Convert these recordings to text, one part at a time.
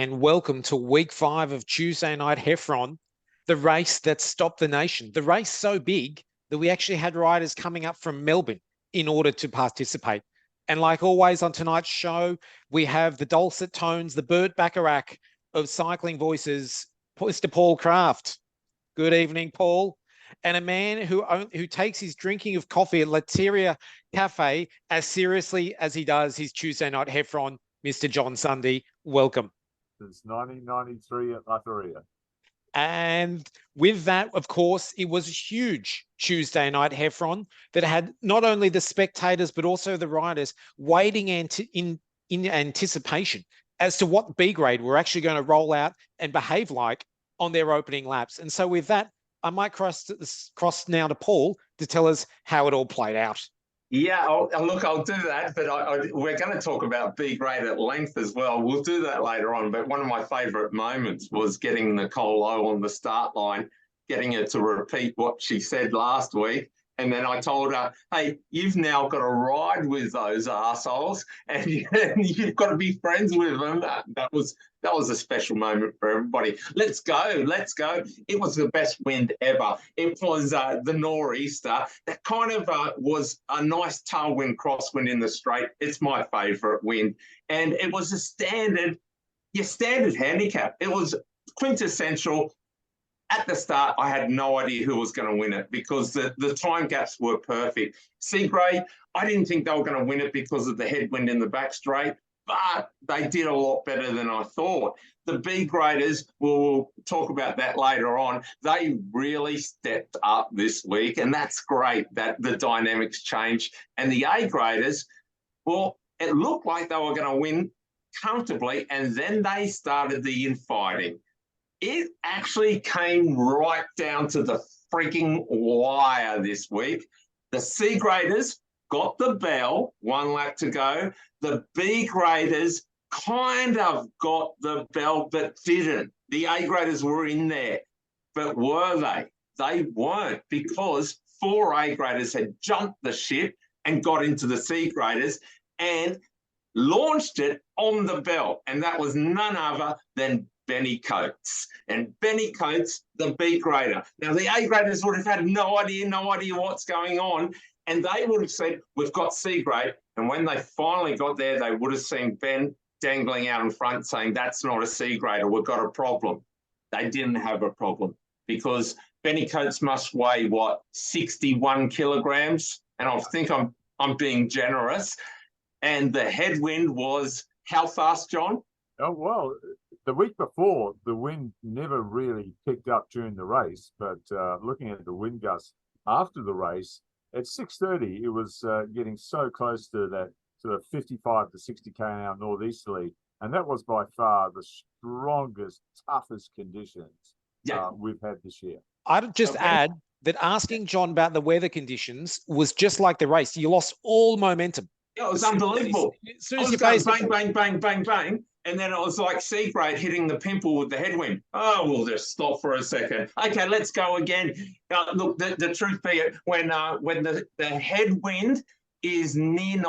and welcome to week 5 of Tuesday Night Heffron, the race that stopped the nation. The race so big that we actually had riders coming up from Melbourne in order to participate. And like always on tonight's show, we have the dulcet tones, the Burt Bacharach of cycling voices, Mr. Paul Craft. Good evening, Paul. And a man who takes his drinking of coffee at Lateria Cafe as seriously as he does his Tuesday Night Heffron, Mr. John Sunde. Welcome. Since 1993 at Lateria. And with that, of course, it was a huge Tuesday Night Heffron that had not only the spectators, but also the riders waiting in anticipation as to what B grade were actually going to roll out and behave like on their opening laps. And so with that, I might cross now to Paul to tell us how it all played out. Yeah, I'll do that, but we're going to talk about B grade at length as well. We'll do that later on, but one of my favourite moments was getting Nicole Lowe on the start line, getting her to repeat what she said last week. And then I told her, hey, you've now got to ride with those arseholes and you've got to be friends with them. That was a special moment for everybody. Let's go. It was the best wind ever. It was the nor'easter. That kind of was a nice tailwind, crosswind in the straight. It's my favourite wind. And it was a standard handicap. It was quintessential. At the start, I had no idea who was going to win it because the time gaps were perfect. C grade, I didn't think they were going to win it because of the headwind in the back straight, but they did a lot better than I thought. The B graders, we'll talk about that later on, they really stepped up this week, and that's great that the dynamics changed. And the A graders, well, it looked like they were going to win comfortably, and then they started the infighting. It actually came right down to the freaking wire this week. The C graders got the bell, 1 lap to go. The B graders kind of got the bell but didn't. The A graders were in there, but were they? They weren't, because 4 A graders had jumped the ship and got into the C graders and launched it on the bell, and that was none other than Benny Coates. And Benny Coates, the B grader. Now, the A graders would have had no idea what's going on, and they would have said, we've got C grade. And when they finally got there, they would have seen Ben dangling out in front saying, that's not a C grader, we've got a problem. They didn't have a problem because Benny Coates must weigh, 61 kilograms? And I think I'm being generous. And the headwind was how fast, John? Oh, well, the week before, the wind never really picked up during the race, but looking at the wind gusts after the race, at 6:30, it was getting so close to that sort of 55 to 60 km/h northeasterly, and that was by far the strongest, toughest conditions we've had this year. I'd just add that asking John about the weather conditions was just like the race. You lost all momentum. Yeah, it was unbelievable. As soon as you faced bang, bang. And then it was like C grade hitting the pimple with the headwind. Oh, we'll just stop for a second. Okay, let's go again. Look, the truth be it, when the headwind is near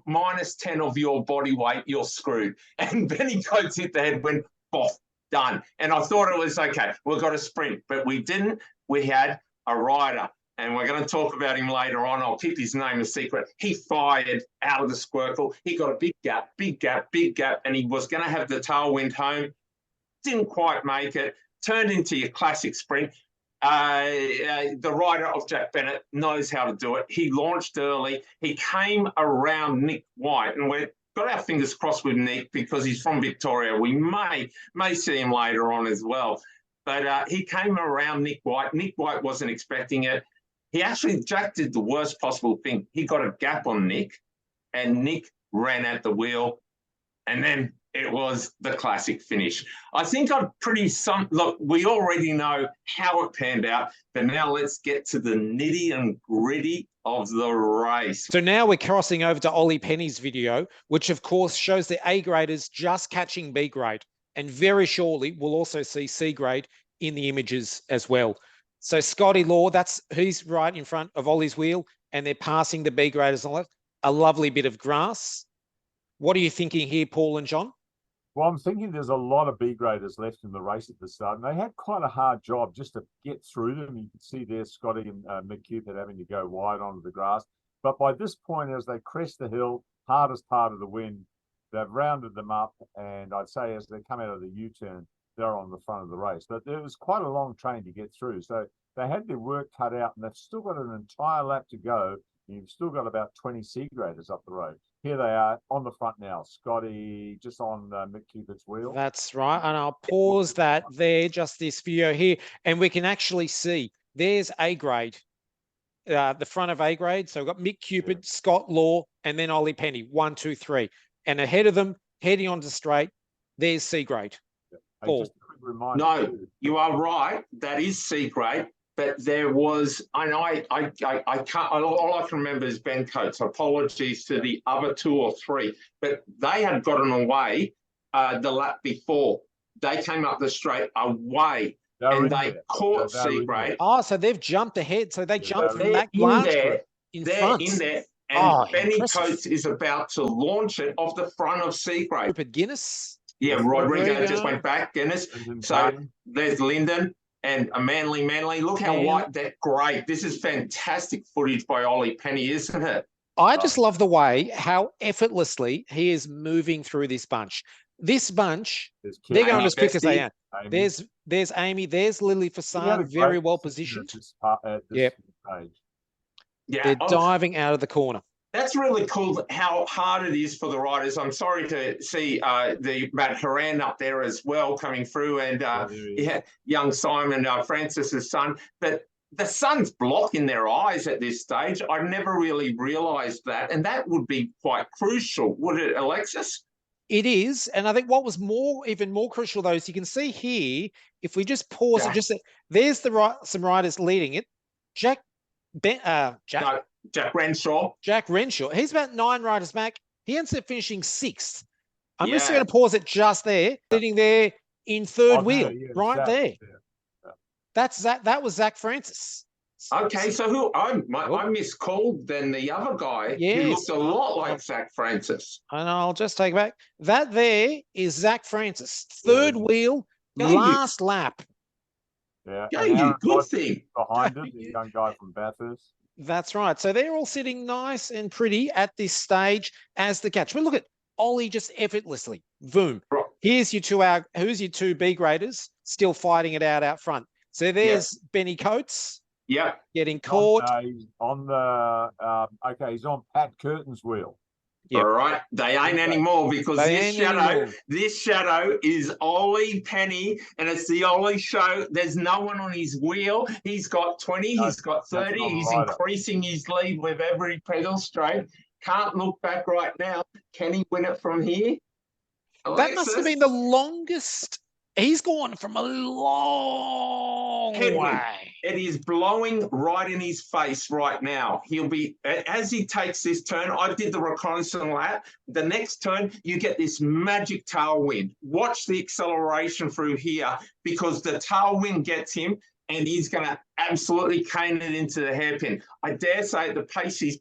minus 10 of your body weight, you're screwed. And Benny Coates hit the headwind, boff, done. And I thought it was okay, we've got a sprint, but we didn't. We had a rider. And we're going to talk about him later on. I'll keep his name a secret. He fired out of the squircle. He got a big gap, and he was going to have the tailwind home. Didn't quite make it. Turned into your classic sprint. The rider of Jack Bennett knows how to do it. He launched early. He came around Nick White, and we've got our fingers crossed with Nick because he's from Victoria. We may see him later on as well. But he came around Nick White. Nick White wasn't expecting it. Jack did the worst possible thing. He got a gap on Nick, and Nick ran at the wheel, and then it was the classic finish. I think look, we already know how it panned out, but now let's get to the nitty and gritty of the race. So now we're crossing over to Ollie Penny's video, which of course shows the A graders just catching B grade. And very shortly, we'll also see C grade in the images as well. So Scotty Law, he's right in front of Ollie's wheel, and they're passing the B graders on it. A lovely bit of grass. What are you thinking here, Paul and John? Well, I'm thinking there's a lot of B graders left in the race at the start, and they had quite a hard job just to get through them. You can see there Scotty and Mick Cupid having to go wide onto the grass. But by this point, as they crest the hill, hardest part of the wind, they've rounded them up, and I'd say as they come out of the U-turn, they're on the front of the race. But there was quite a long train to get through, so they had their work cut out, and they've still got an entire lap to go. You've still got about 20 C graders up the road. Here they are on the front now. Scotty just on Mick Cupid's wheel. That's right. And I'll pause that there, just this video here. And we can actually see there's A grade, the front of A grade. So we've got Mick Cupid, Scott Law, and then Ollie Penny, 1, 2, 3. And ahead of them, heading onto straight, there's C grade. Hey, just a quick reminder No, too. you are right. That is C grade. But there was, and I can't, all I can remember is Ben Coates. Apologies to the other 2 or 3, but they had gotten away the lap before. They came up the straight away and they caught C grade. Oh, so they've jumped ahead. So they jumped from that in large there. group in They're front. in there. And Benny impressive. Coates is about to launch it off the front of C grade. Rupert Guinness. Yeah, Rodrigo just went back, Guinness. So there's Lyndon. And a Manly. Look how white that grey. This is fantastic footage by Ollie Penny, isn't it? I just love the way how effortlessly he is moving through this bunch. This bunch, they're going as quick as they are. There's Amy, there's Lily Fassan, very well positioned. Yep. Yeah, They're diving out of the corner. That's really cool how hard it is for the riders. I'm sorry to see the Matt Horan up there as well coming through, and young Simon, Francis's son. But the sun's blocking their eyes at this stage. I never really realised that, and that would be quite crucial, would it, Alexis? It is, and I think what was even more crucial though is you can see here, if we just pause and just say, there's some riders leading it. Jack Renshaw. Jack Renshaw. He's about 9 riders back. He ends up finishing 6th. I'm just going to pause it just there, sitting there in third wheel, right there. That's Zach. That was Zach Francis. Okay, so who I miscalled then the other guy. He looks a lot like Zach Francis. And I'll just take it back. That there is Zach Francis, third wheel, last lap. Yeah, good thing. Behind him, the young guy from Bathurst. That's right. So they're all sitting nice and pretty at this stage as the catch. But look at Ollie just effortlessly. Boom. Right. Here's your who's your 2 B graders still fighting it out front. So there's Benny Coates. Yeah. Getting caught. He's on he's on Pat Curtin's wheel. Yep. All right. They ain't anymore because this shadow is Ollie Penny, and it's the Ollie show. There's no one on his wheel. He's got 20, he's got 30. He's increasing his lead with every pedal straight. Can't look back right now. Can he win it from here? Alexis? That must have been the longest. He's gone from a long way. It is blowing right in his face right now. He'll be, as he takes this turn, I did the reconnaissance lap. The next turn, you get this magic tailwind. Watch the acceleration through here because the tailwind gets him and he's going to absolutely cane it into the hairpin. I dare say at the pace he's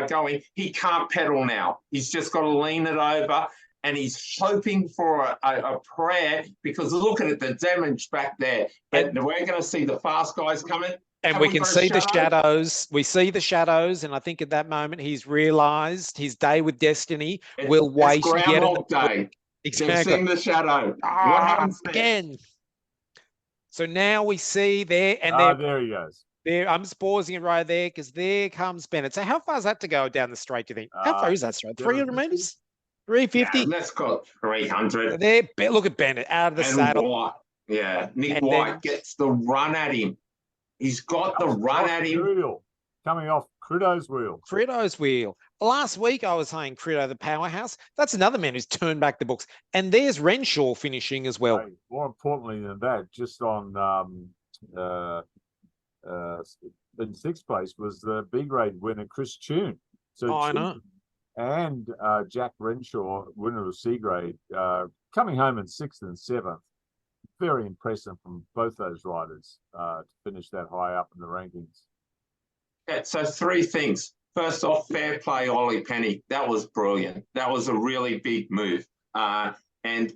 going, he can't pedal now. He's just got to lean it over. And he's hoping for a prayer because looking at the damage back there. And we're going to see the fast guys coming. And we can see the shadows. We see the shadows. And I think at that moment, he's realised his day with destiny will wait yet another day. Exactly. Seeing the shadow. What happens again? So now we see there. And there he goes. There, I'm just pausing it right there because there comes Bennett. So how far is that to go down the straight, do you think? How far is that straight? 300 metres? 350. Yeah, let's call it 300. There, look at Bennett out of the saddle. Nick White gets the run at him. He's got the run at him. Coming off Crito's wheel. Crito's wheel. Last week I was saying Crito the powerhouse. That's another man who's turned back the books. And there's Renshaw finishing as well. Hey, more importantly than that, just on in 6th place was the B grade winner Chris Tune. So I know. And Jack Renshaw, winner of C grade, coming home in 6th and 7th. Very impressive from both those riders to finish that high up in the rankings. Yeah, so 3 things. First off, fair play, Ollie Penny. That was brilliant. That was a really big move. And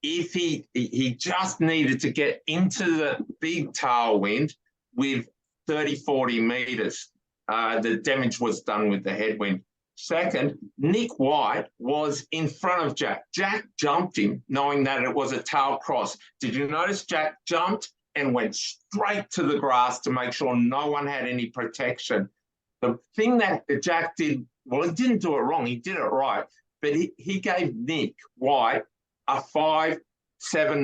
if he just needed to get into the big tailwind with 30, 40 metres, the damage was done with the headwind. Second, Nick White was in front of Jack. Jack jumped him, knowing that it was a tail cross. Did you notice Jack jumped and went straight to the grass to make sure no one had any protection? The thing that Jack did, well, he didn't do it wrong. He did it right. But he gave Nick White a 5-7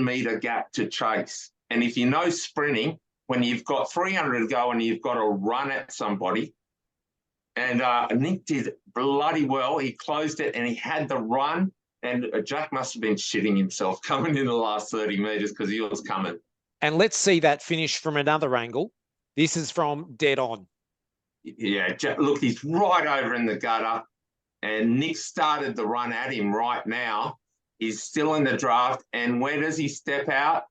metre gap to chase. And if you know sprinting, when you've got 300 to go and you've got to run at somebody, and Nick did bloody well. He closed it and he had the run. And Jack must have been shitting himself coming in the last 30 metres because he was coming. And let's see that finish from another angle. This is from dead on. Yeah, Jack, look, he's right over in the gutter. And Nick started the run at him right now. He's still in the draft. And where does he step out?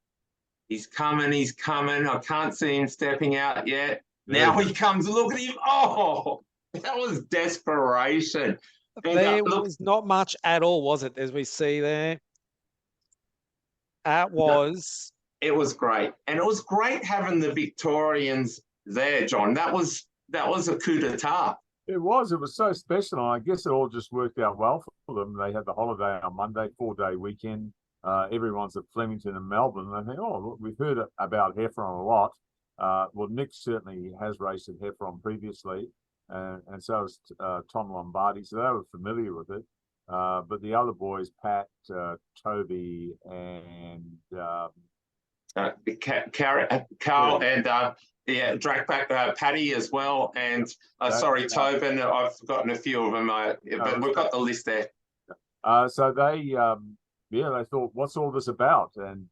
He's coming, he's coming. I can't see him stepping out yet. Now he comes. Look at him. Oh, that was desperation. There was not much at all, was it? As we see there. That was... It was great. And it was great having the Victorians there, John. That was a coup d'etat. It was so special. And I guess it all just worked out well for them. They had the holiday on Monday, 4-day weekend. Everyone's at Flemington and Melbourne. And they think, oh, look, we've heard about Heffron a lot. Well, Nick certainly has raced at Heffron previously. And so has Tom Lombardi. So they were familiar with it. But the other boys, Pat, Toby, and... Carl and drag back Paddy as well, and Tobin. I've forgotten a few of them, but we've got the list there. So they thought, what's all this about? And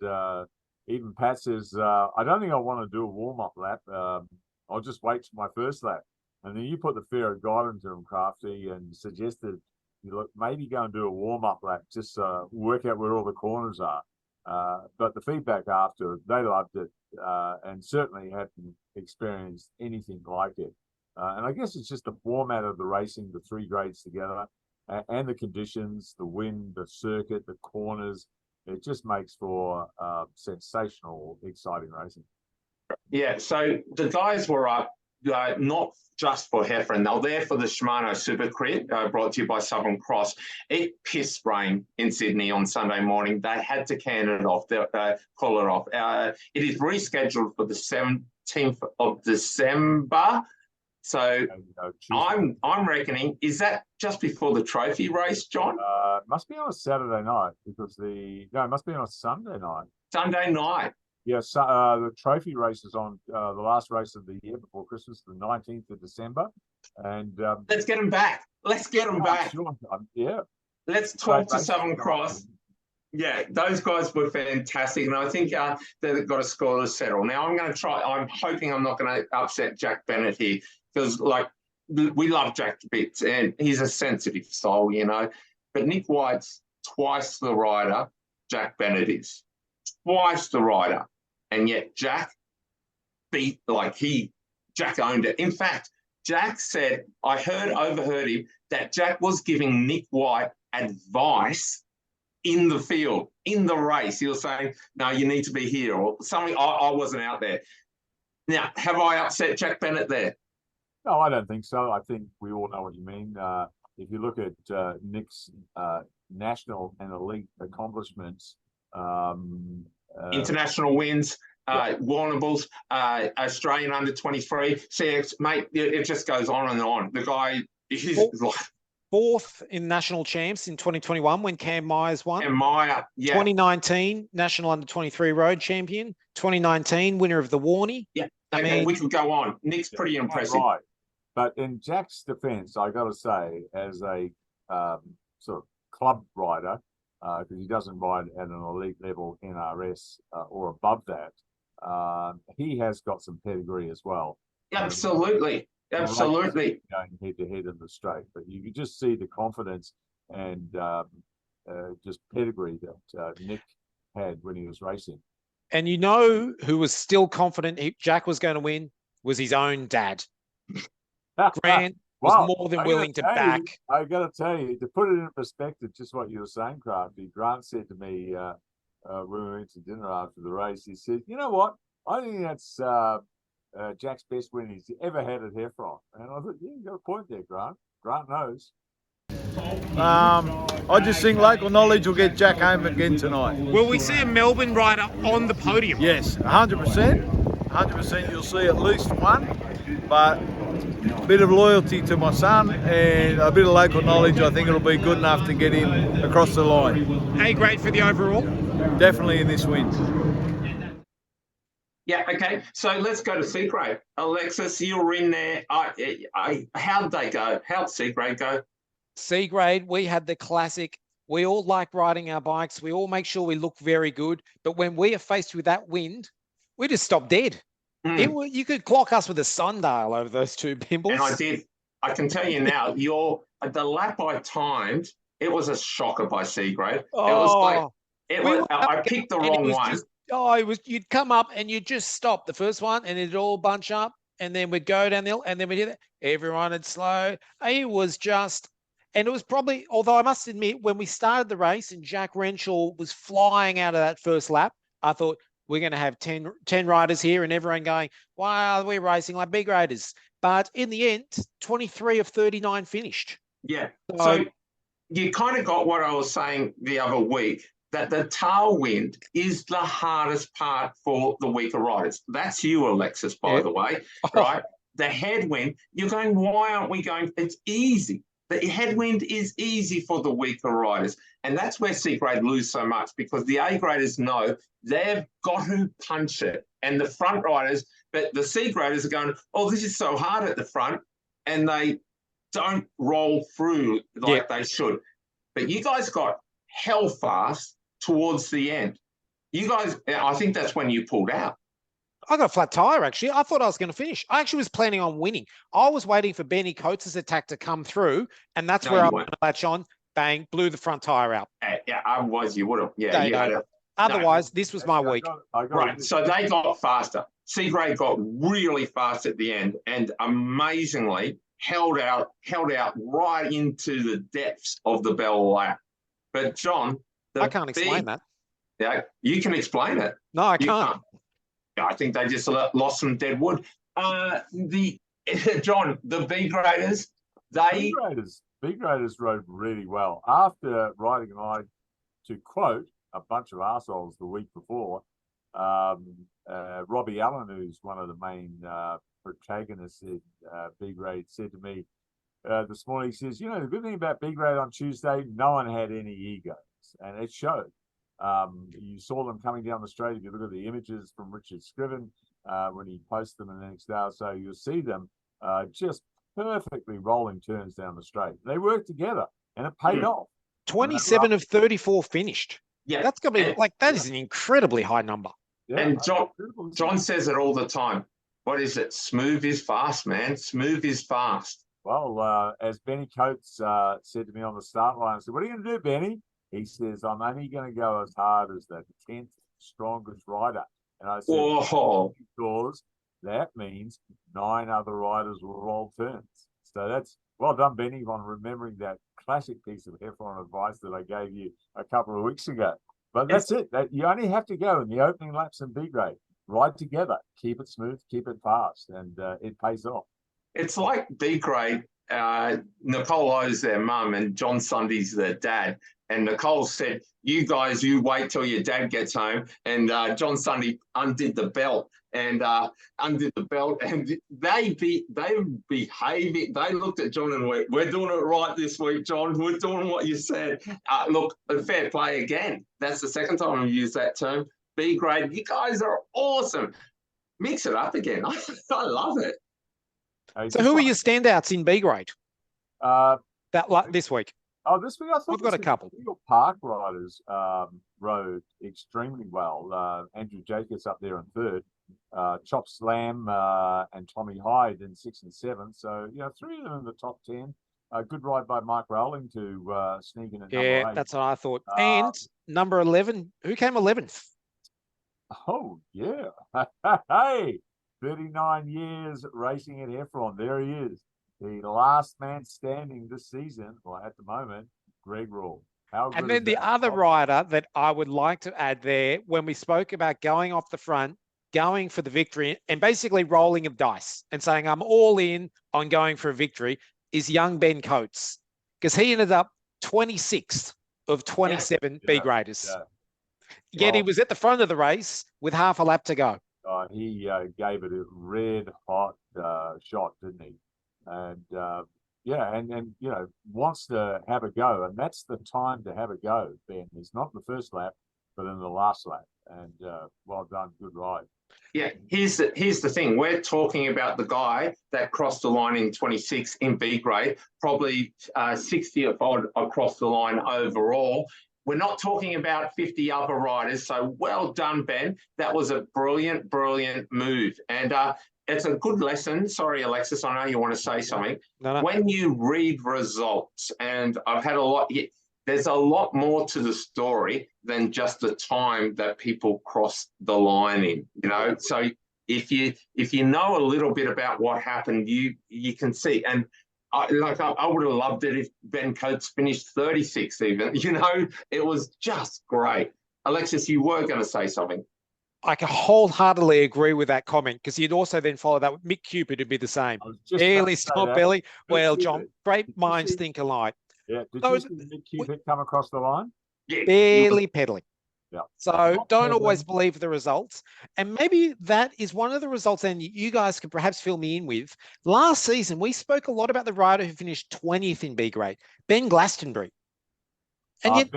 even Pat says, I don't think I want to do a warm-up lap. I'll just wait till my first lap. And then you put the fear of God into him, Crafty, and suggested, maybe go and do a warm-up lap, just work out where all the corners are. But the feedback after, they loved it, and certainly hadn't experienced anything like it. And I guess it's just the format of the racing, the three grades together, and the conditions, the wind, the circuit, the corners. It just makes for sensational, exciting racing. Yeah, so the guys were up, not just for Heffron. They were there for the Shimano Super Crit, brought to you by Southern Cross. It pissed rain in Sydney on Sunday morning. They had to can it off, call it off. It is rescheduled for the 17th of December. So I'm reckoning, is that just before the trophy race, John? It must be on a Saturday night because it must be on a Sunday night. Sunday night. Yes, the trophy race is on the last race of the year before Christmas, the 19th of December. And let's get them back. Let's get them back. Sure. Yeah. Let's talk to Southern Cross. Yeah, those guys were fantastic. And I think they've got a score to settle. Now, I'm hoping I'm not going to upset Jack Bennett here because, we love Jack to bits and he's a sensitive soul, But Nick White's twice the rider Jack Bennett is. Twice the rider. And yet Jack Jack owned it. In fact, Jack said, I overheard him, that Jack was giving Nick White advice in the field, in the race. He was saying, no, you need to be here, or something. I wasn't out there. Now, have I upset Jack Bennett there? No, I don't think so. I think we all know what you mean. If you look at Nick's national and elite accomplishments, international wins, Warranables, Australian under 23, CX, mate, it just goes on and on. The guy, he's fourth in national champs in 2021 when Cam Myers won. And Meyer, yeah. 2019 national under 23 road champion. 2019 winner of the Warnie. Yeah, I mean, we could go on. Nick's pretty impressive. Right. But in Jack's defence, I got to say, as a sort of club rider, because he doesn't ride at an elite level NRS or above that, he has got some pedigree as well. Absolutely. Absolutely. Going head to head in the straight, but you can just see the confidence and just pedigree that Nick had when he was racing. And who was still confident Jack was going to win was his own dad. Grant was more than willing to back. I got to tell you, to put it in perspective, just what you were saying, Crafty, Grant said to me when we went to dinner after the race. He said, "You know what? I think that's Jack's best win he's ever had at Heffron." And I thought, "Yeah, you got a point there, Grant. Grant knows." I just think local knowledge will get Jack home again tonight. Will we see a Melbourne rider on the podium? Yes, 100%. 100% you'll see at least one, but a bit of loyalty to my son and a bit of local knowledge, I think it'll be good enough to get him across the line. A grade for the overall? Definitely in this win. Yeah, okay. So let's go to C grade. Alexis, you were in there. How'd they go? How'd C grade go? C grade, we had the classic. We all like riding our bikes. We all make sure we look very good. But when we are faced with that wind, we just stop dead. You could clock us with a sundial over those two pimples. And I did. I can tell you now, the lap I timed, it was a shocker by C grade. I picked the wrong one. You'd come up and you'd just stop the first one and it'd all bunch up and then we'd go down the hill and then we'd hit it. Everyone had slow. It was just, and it was probably, although I must admit, when we started the race and Jack Renshaw was flying out of that first lap, I thought we're going to have 10 riders here and everyone going, wow, we're racing like big graders. But in the end, 23 of 39 finished. Yeah. So you kind of got what I was saying the other week, that the tailwind is the hardest part for the weaker riders. That's you, Alexis, by the way, right? The headwind, you're going, why aren't we going? It's easy. The headwind is easy for the weaker riders. And that's where C grade lose so much, because the A graders know they've got to punch it. And the front riders, but the C graders are going, oh, this is so hard at the front. And they don't roll through like they should. But you guys got hell fast towards the end. You guys, I think that's when you pulled out. I got a flat tire, actually. I thought I was going to finish. I actually was planning on winning. I was waiting for Benny Coates' attack to come through, and that's where I went to latch on. Bang, blew the front tire out. Yeah, otherwise you would have. Yeah, otherwise, this was my week. Right, so they got faster. C grade got really fast at the end, and amazingly held out right into the depths of the Bell lap. But John, I can't explain that. Yeah, you can explain it. No, I can't. I think they just lost some dead wood. John, the B graders, B graders rode really well. After riding to quote a bunch of arseholes the week before, Robbie Allen, who's one of the main protagonists in B grade, said to me this morning, he says, you know, the good thing about B grade on Tuesday, no one had any egos, and it showed. You saw them coming down the straight. If you look at the images from Richard Scriven, when he posts them in the next hour or so, you'll see them just perfectly rolling turns down the straight. They worked together and it paid off. 27 of 34 finished. Yeah. That's going to be that is an incredibly high number. Yeah. And John says it all the time. What is it? Smooth is fast, man. Smooth is fast. Well, as Benny Coates said to me on the start line, I said, what are you going to do, Benny? He says, I'm only going to go as hard as the 10th strongest rider. And I said, because that means 9 other riders will roll turns. So that's well done, Benny, on remembering that classic piece of Heffron advice that I gave you a couple of weeks ago. But that's it. You only have to go in the opening laps in B grade. Ride together. Keep it smooth. Keep it fast. And it pays off. It's like B grade. Nicole O's their mum and John Sunde's their dad. And Nicole said, you guys, you wait till your dad gets home. And John Sunde undid the belt and they behaving. They looked at John and went, we're doing it right this week, John. We're doing what you said. Look, fair play again. That's the second time I've used that term. B grade, you guys are awesome. Mix it up again. I love it. So who are your standouts in B grade? This week? Oh, this week I thought we've got a couple. Park riders rode extremely well. Andrew Jacobs up there in third, Chop Slam and Tommy Hyde in 6 and 7. So 3 of them in the top 10. A good ride by Mike Rowling to sneak in at number 8. That's what I thought. And number 11, who came 11th? Oh yeah, hey, 39 years racing at Heffron. There he is. The last man standing this season, well, at the moment, Greg Raw. How And good then is the that? other rider that I would like to add there, when we spoke about going off the front, going for the victory, and basically rolling of dice and saying, I'm all in on going for a victory, is young Ben Coates, because he ended up 26th of 27 B graders. Yeah. Yet he Well, was at the front of the race with half a lap to go. he gave it a red hot shot, didn't he? And yeah, and you know, wants to have a go, and that's the time to have a go, Ben. It's not the first lap, but in the last lap. And well done, good ride. Yeah, here's the thing. We're talking about the guy that crossed the line in 26 in B grade, probably 60th odd across the line overall. We're not talking about 50 other riders. So well done, Ben. That was a brilliant, brilliant move. And it's a good lesson. Sorry, Alexis, I know you want to say something. No. When you read results, and I've had a lot, there's a lot more to the story than just the time that people cross the line in, you know. So if you know a little bit about what happened, you can see. And I would have loved it if Ben Coates finished 36 even, you know. It was just great. Alexis, you were going to say something. I can wholeheartedly agree with that comment, because you'd also then follow that with Mick Cupid would be the same. Barely stop belly. Well, John, great minds think alike. Yeah, did you see Mick Cupid come across the line? Yeah, barely pedaling. Yeah. So don't always believe the results. And maybe that is one of the results, and you guys could perhaps fill me in with. Last season, we spoke a lot about the rider who finished 20th in B grade, Ben Glastonbury. And yet,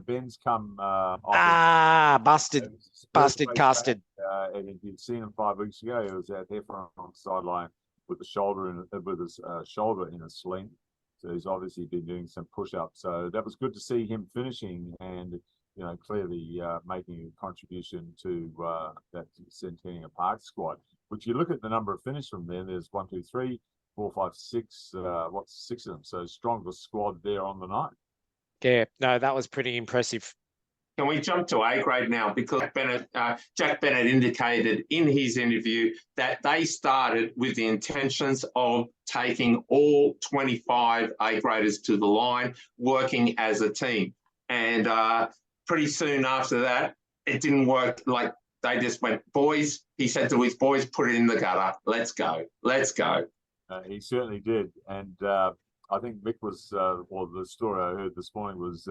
Ben's come off. Busted custard. And if you'd seen him 5 weeks ago, he was at Heffron on the sideline with his shoulder in a sling. So he's obviously been doing some push-ups. So that was good to see him finishing and, you know, clearly making a contribution to that Centennial Park squad. Which you look at the number of finishes from there, there's 1, 2, 3, 4, 5, 6, six of them. So strongest squad there on the night. Yeah, no, that was pretty impressive. Can we jump to A grade now? Because Jack Bennett indicated in his interview that they started with the intentions of taking all 25 A graders to the line, working as a team. And pretty soon after that, it didn't work. Like, they just went, boys, he said to his boys, put it in the gutter. Let's go. Let's go. He certainly did. And I think Mick was, or the story I heard this morning was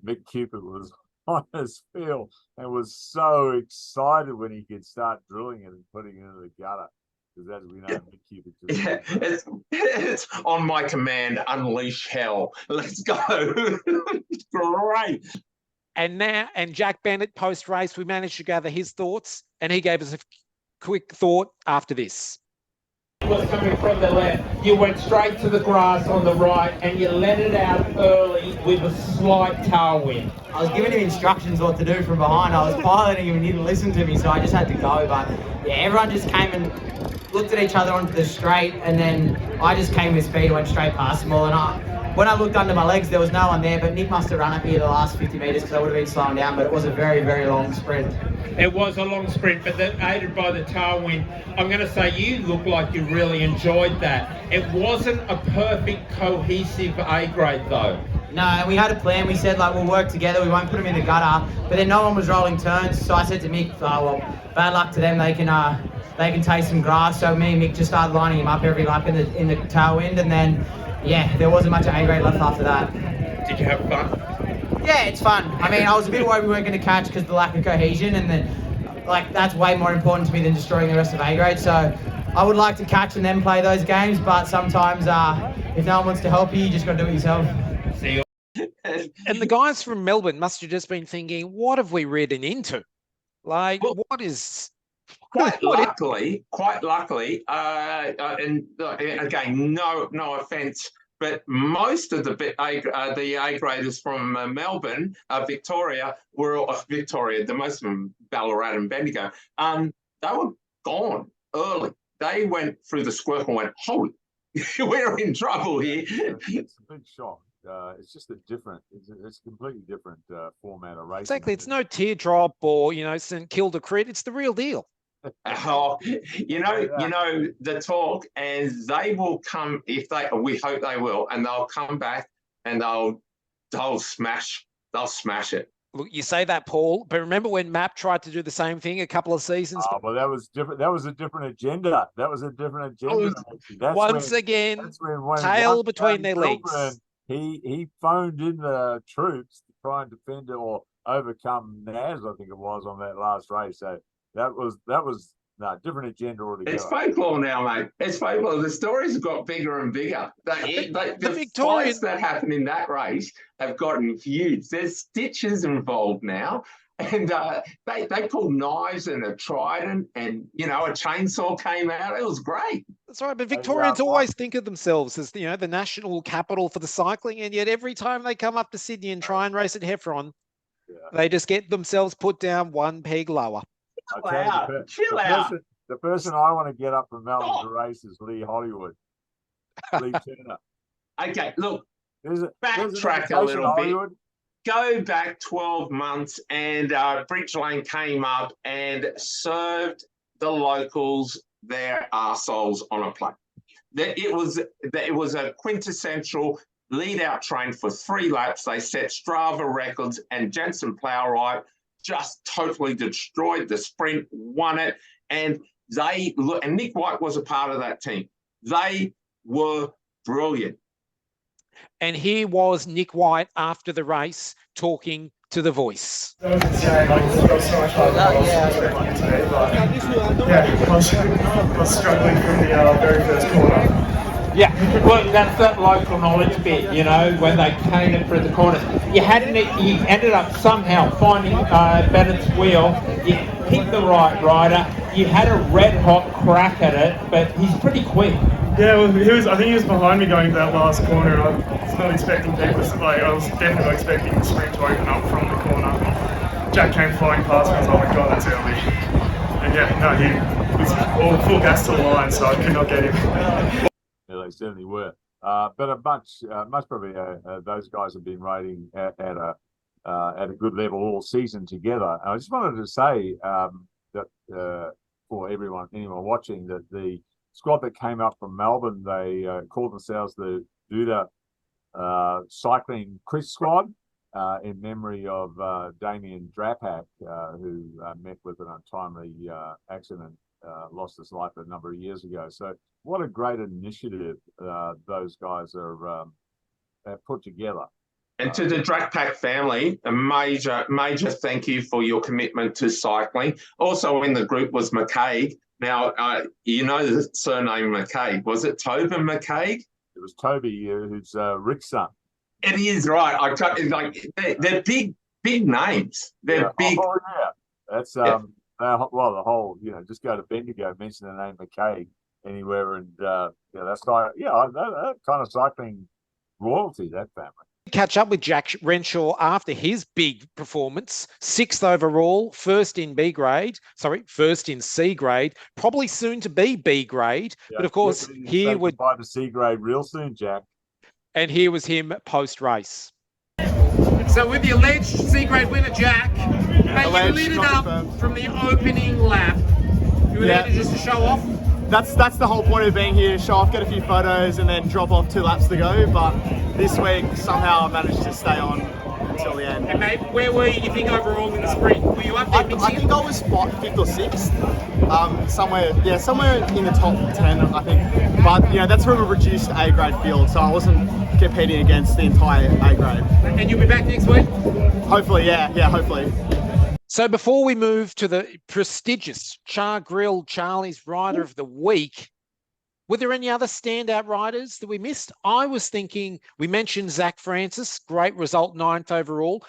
Mick Cupid was on his field and was so excited when he could start drilling it and putting it in the gutter. Because as we know, Mick Cupid just it's on my command, unleash hell. Let's go. Great. And Jack Bennett, post-race, we managed to gather his thoughts, and he gave us a quick thought after this. Was coming from the left, you went straight to the grass on the right and you let it out early with a slight tailwind. I was giving him instructions what to do from behind. I was piloting him and he didn't listen to me, so I just had to go. But yeah, everyone just came and looked at each other onto the straight, and then I just came with speed and went straight past them all. And when I looked under my legs, there was no one there, but Nick must have run at me the last 50 metres because I would have been slowing down, but it was a very, very long sprint. It was a long sprint, but aided by the tailwind. I'm going to say you look like you really enjoyed that. It wasn't a perfect, cohesive A grade though. No, and we had a plan. We said, like, we'll work together. We won't put them in the gutter. But then no one was rolling turns, so I said to Mick, well, bad luck to them. They can taste some grass. So me and Mick just started lining him up every lap in the tailwind, and then yeah, there wasn't much A grade left after that. Did you have fun? Yeah, it's fun. I mean, I was a bit worried we weren't going to catch because of the lack of cohesion, and then, like, that's way more important to me than destroying the rest of A grade. So I would like to catch and then play those games, but sometimes if no one wants to help you, you just got to do it yourself. See you. And the guys from Melbourne must have just been thinking, what have we ridden into? Like, well, what is... Quite luckily, and again, no offence, but most of the A graders from Melbourne, Victoria, the most of them, Ballarat and Bendigo, they were gone early. They went through the squircle and went, holy, we're in trouble here. It's a big shock. It's just it's a completely different format of racing. Exactly. It's no teardrop or, St Kilda crit. It's the real deal. Oh, you know the talk, and they will come we hope they will, and they'll come back and they'll they'll smash it. Look, you say that, Paul, but remember when Map tried to do the same thing a couple of seasons? Oh, well, that was different. That was a different agenda. Once again, when tail between their legs. He phoned in the troops to try and defend it or overcome Naz, I think it was, on that last race. So that was no different agenda altogether. It's folklore now, mate. It's folklore. The stories have got bigger and bigger. The Victorians that happened in that race have gotten huge. There's stitches involved now. And they pulled knives and a trident and, a chainsaw came out. It was great. That's right. But Victorians always think of themselves as, the national capital for the cycling. And yet every time they come up to Sydney and try and race at Heffron, they just get themselves put down one peg lower. Chill out. The person I want to get up from Melbourne to race is Lee Hollywood. Lee Turner. Okay, look, backtrack a little bit. Go back 12 months and Bridge Lane came up and served the locals their arseholes on a plate. It was a quintessential lead-out train for 3 laps. They set Strava records, and Jensen Plowright just totally destroyed the sprint, won it, and Nick White was a part of that team. They were brilliant. And here was Nick White after the race talking to The Voice. I was struggling from the very first corner. Yeah, well, that's that local knowledge bit, when they came in through the corners. You ended up somehow finding Bennett's wheel. You picked the right rider. You had a red-hot crack at it, but he's pretty quick. Yeah, well, I think he was behind me going to that last corner. I was not expecting people I was definitely not expecting the sprint to open up from the corner. Jack came flying past me. I was like, oh my God, that's early. And he was all full gas to the line, so I could not get him. Yeah, they certainly were. But a bunch, most probably those guys have been riding at a good level all season together. I just wanted to say that for anyone watching, that the squad that came up from Melbourne, they called themselves the Duda Cycling Chris Squad in memory of Damien Drapak, who met with an untimely accident, lost his life a number of years ago. So what a great initiative those guys have put together. And to the Drapak family, a major thank you for your commitment to cycling. Also in the group was McCaig. Now, the surname McCaig. Was it Tobin McCaig? It was Toby, who's Rick's son. It is, right. They're big names. They're big. Oh, yeah. That's, the whole, just go to Bendigo, mention the name McCaig anywhere. And, that's that kind of cycling royalty, that family. Catch up with Jack Renshaw after his big performance, 6th overall, first in C grade, probably soon to be B grade. Yeah, but of course, here would buy the C grade real soon, Jack. And here was him post race. So with the alleged C grade winner, Jack, mate, you lit it up from the opening lap. You were there just to show off. That's the whole point of being here, show off, get a few photos and then drop off 2 laps to go, but this week somehow I managed to stay on until the end. And mate, where were you think overall in the sprint? Were you up there? I think I was 5th or 6th, somewhere in the top 10 I think, but that's from a reduced A grade field, so I wasn't competing against the entire A grade. And you'll be back next week? Hopefully, yeah, hopefully. So before we move to the prestigious Chargrill Charlies Rider of the Week, were there any other standout riders that we missed? I was thinking, we mentioned Zach Francis, great result, 9th overall.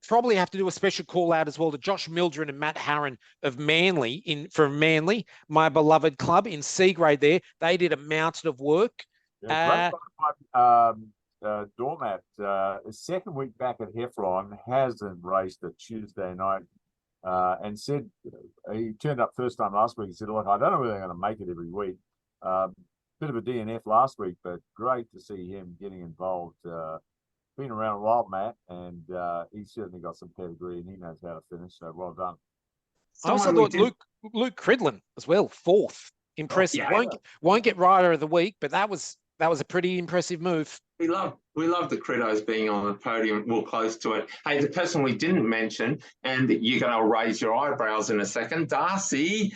Probably have to do a special call out as well to Josh Mildren and Matt Harron of Manly, from Manly, my beloved club in C grade there. They did a mountain of work. Yeah, Dormat, his second week back at Heffron, hasn't raced a Tuesday night. And said he turned up first time last week. He said, look, I don't know whether they're going to make it every week. Bit of a DNF last week, but great to see him getting involved. Been around a while, Matt, and he's certainly got some pedigree and he knows how to finish. So well done. I also thought Luke Cridlin as well, 4th. Impressive. Won't get rider of the week, but that was a pretty impressive move. We love the Critters being on the podium, well, close to it. Hey, the person we didn't mention, and you're going to raise your eyebrows in a second, Darcy,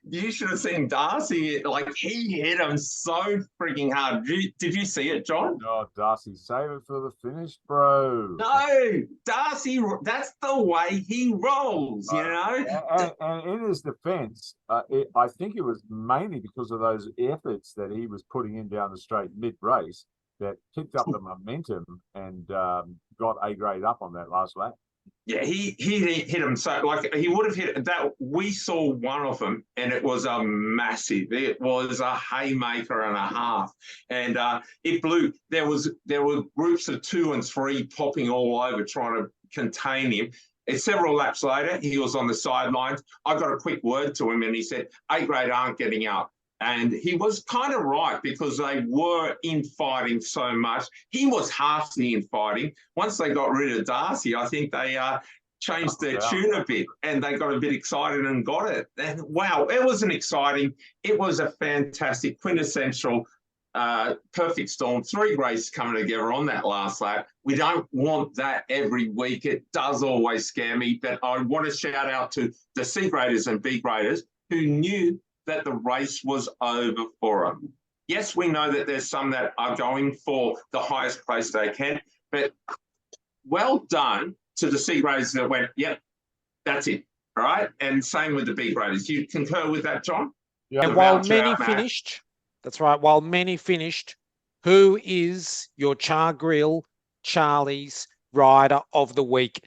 you should have seen Darcy. Like, he hit him so freaking hard. Did you see it, John? Oh, Darcy, save it for the finish, bro. No, Darcy, that's the way he rolls, you know? And in his defense, I think it was mainly because of those efforts that he was putting in down the straight mid-race that picked up the momentum and got A grade up on that last lap. Yeah, he hit him so, like, he would have hit that. We saw one of them, and it was a massive. It was a haymaker and a half, and it blew. There were groups of 2 and 3 popping all over trying to contain him. And several laps later, he was on the sidelines. I got a quick word to him, and he said, A grade aren't getting out. And he was kind of right, because they were infighting so much. He was half the infighting. Once they got rid of Darcy, I think they changed their tune a bit, and they got a bit excited and got it. And wow, it was it was a fantastic, quintessential, perfect storm. 3 races coming together on that last lap. We don't want that every week. It does always scare me. But I want to shout out to the C graders and B graders who knew that the race was over for them. Yes, we know that there's some that are going for the highest place they can, but well done to the C graders that went, yep, that's it, all right? And same with the B graders. You concur with that, John? Yeah. And while many finished, that's right, while many finished, who is your Chargrill Charlies Rider of the Week?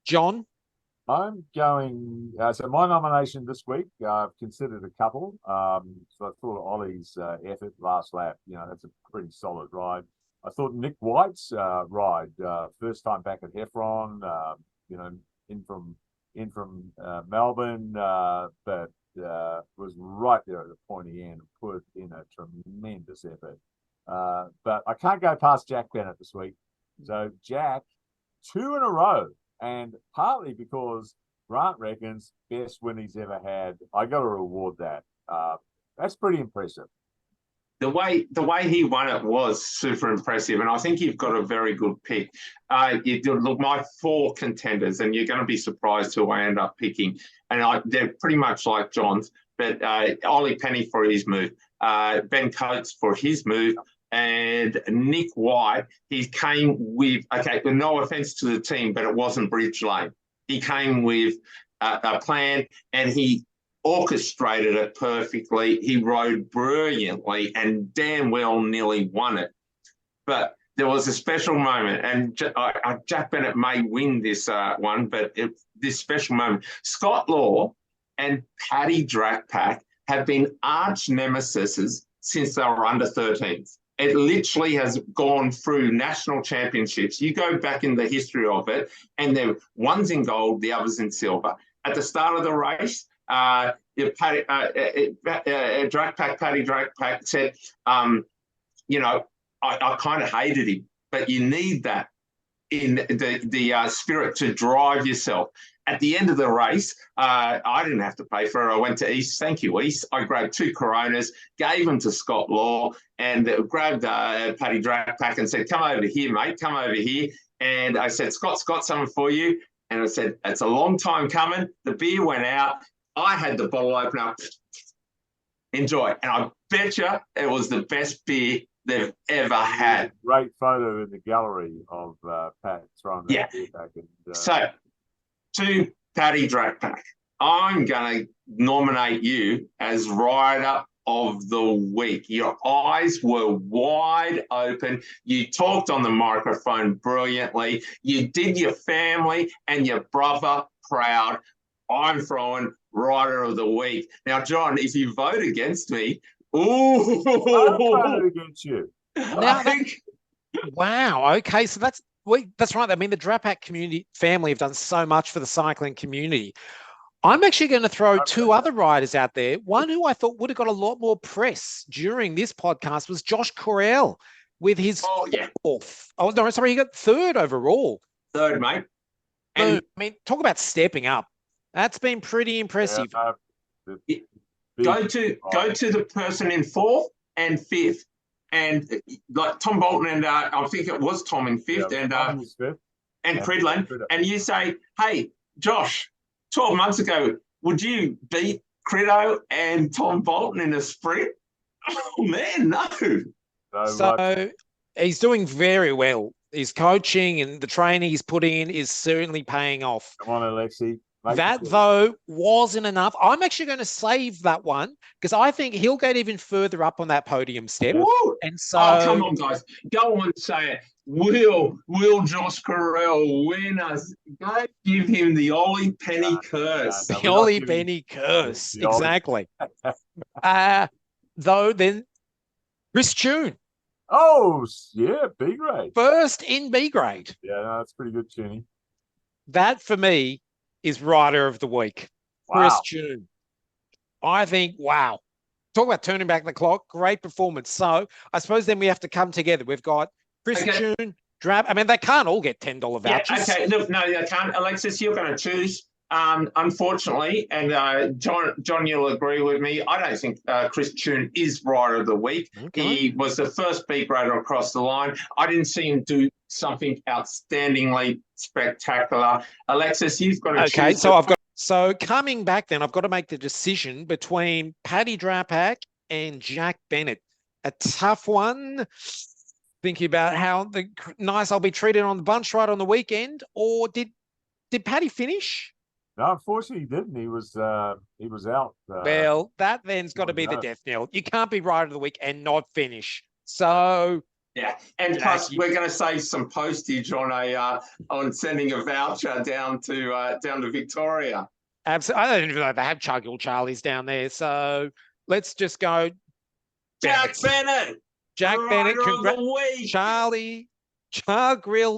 John? I'm going, so my nomination this week, I've considered a couple. So I thought Ollie's effort last lap, that's a pretty solid ride. I thought Nick White's ride, first time back at Heffron, in from Melbourne, but was right there at the pointy end, put in a tremendous effort. But I can't go past Jack Bennett this week. So Jack, 2 in a row. And partly because Grant reckons best win he's ever had. I got to reward that. That's pretty impressive. The way he won it was super impressive, and I think you've got a very good pick. Look, my 4 contenders, and you're going to be surprised who I end up picking. And they're pretty much like John's, but Ollie Penny for his move, Ben Coates for his move, and Nick White, he came with, okay, no offense to the team, but it wasn't Bridge Lane. He came with a plan, and he orchestrated it perfectly. He rode brilliantly and damn well nearly won it. But there was a special moment, and Jack Bennett may win this one, but this special moment, Scott Law and Paddy Drakpak have been arch nemesis since they were under 13s. It literally has gone through national championships. You go back in the history of it, and one's in gold, the other's in silver. At the start of the race, Paddy Drakpak said, I kind of hated him, but you need that in the spirit to drive yourself. At the end of the race, I didn't have to pay for it. I went to East. Thank you, East. I grabbed 2 Coronas, gave them to Scott Law, and grabbed Paddy Drakpak and said, come over here, mate, come over here. And I said, Scott's got something for you. And I said, it's a long time coming. The beer went out. I had the bottle opener. Enjoy. And I bet you it was the best beer they've ever had. Great photo in the gallery of Pat throwing that beer back. And, so, to Paddy Drakpak, I'm going to nominate you as Rider of the Week. Your eyes were wide open. You talked on the microphone brilliantly. You did your family and your brother proud. I'm throwing Rider of the Week. Now, John, if you vote against me, I voted against you. Wow. Okay, so that's right. I mean, the Drakpak family have done so much for the cycling community. I'm actually going to throw 2 other riders out there. One who I thought would have got a lot more press during this podcast was Josh Correll with his fourth. Oh, no, sorry, he got 3rd overall. 3rd, mate. And I mean, talk about stepping up. That's been pretty impressive. Go to the person in 4th and 5th and like Tom Bolton and I think it was Tom in fifth, Tom was fifth. and Cridland, and you say, hey, Josh, 12 months ago, would you beat Crido and Tom Bolton in a sprint? Oh, man, no. So he's doing very well. His coaching and the training he's putting in is certainly paying off. Come on, Alexi. That, though, wasn't enough. I'm actually going to save that one because I think he'll get even further up on that podium step. Woo! And so, come on, guys. Go on, say it. Will Josh Carell win us? Go give him the Ollie Penny curse. The Ollie Penny curse. Exactly. Though, then, Chris Tune. Oh, yeah, B grade. First in B grade. Yeah, no, that's pretty good, Tuny. That, for me, is Rider of the Week. Wow. Chris Tune. I think, wow. Talk about turning back the clock. Great performance. So I suppose then we have to come together. We've got Chris Tune, Drab. I mean, they can't all get $10 vouchers. Yeah, okay. Look, no, they can't. Alexis, you're going to choose. Unfortunately, and John, you'll agree with me, I don't think Chris Tune is Rider of the Week. Okay. He was the first B grader across the line. I didn't see him do something outstandingly spectacular. Alexis, you've got to choose. Okay, so coming back then, I've got to make the decision between Paddy Drapak and Jack Bennett. A tough one. Thinking about how nice I'll be treated on the bunch ride on the weekend, or did Paddy finish? No, unfortunately, he didn't. He was out. Well, that then's got to be the death knell. You can't be Rider of the Week and not finish. So yeah, and plus we're going to save some postage on sending a voucher down to Victoria. Absolutely, I don't even know if they have Chargrill Charlies down there. So let's just go. Jack Bennett, Chargrill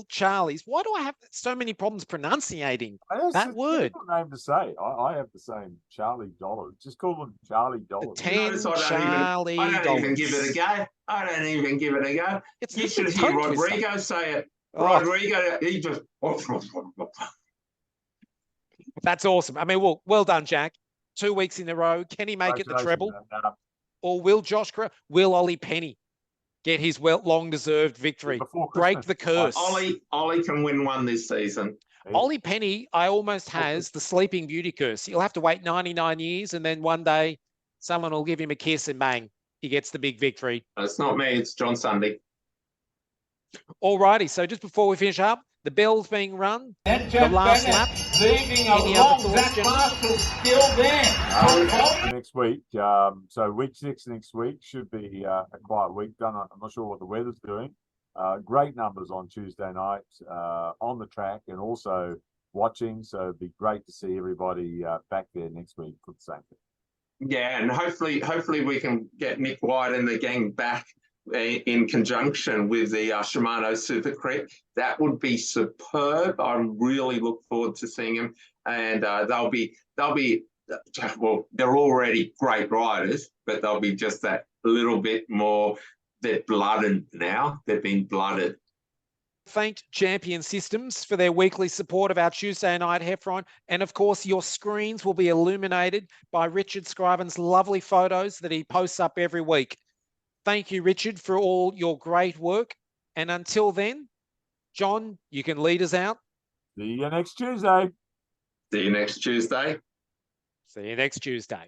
Charlies. Why do I have so many problems pronunciating that word? Name to say. I have the same Charlie Dollar. Just call them Charlie Dollars. Charlie I don't even give it a go. I don't even give it a go. You should hear Rodrigo say it. Rodrigo, he just. That's awesome. I mean, well done, Jack. 2 weeks in a row. Can he make it the treble? Or will Ollie Penny get his long-deserved victory? Break the curse. Ollie can win one this season. Ollie Penny, I almost has the Sleeping Beauty curse. He'll have to wait 99 years, and then one day someone will give him a kiss and bang, he gets the big victory. It's not me, it's John Sunde. All righty, so just before we finish up, the bell's being run. The last lap. Leaving along, Zach Marshall's still there. Next week, so week 6 next week should be a quiet week. I'm not sure what the weather's doing. Great numbers on Tuesday night on the track and also watching. So it'd be great to see everybody back there next week for the same thing. Yeah, and hopefully we can get Nick White and the gang back in conjunction with the Shimano Super Creek. That would be superb. I really look forward to seeing them, and they'll be well, they're already great riders, but they'll be just that little bit more. They're blooded now. They've been blooded. Thank Champion Systems for their weekly support of our Tuesday Night Heffron. And of course, your screens will be illuminated by Richard Scriven's lovely photos that he posts up every week. Thank you, Richard, for all your great work. And until then, John, you can lead us out. See you next Tuesday. See you next Tuesday. See you next Tuesday.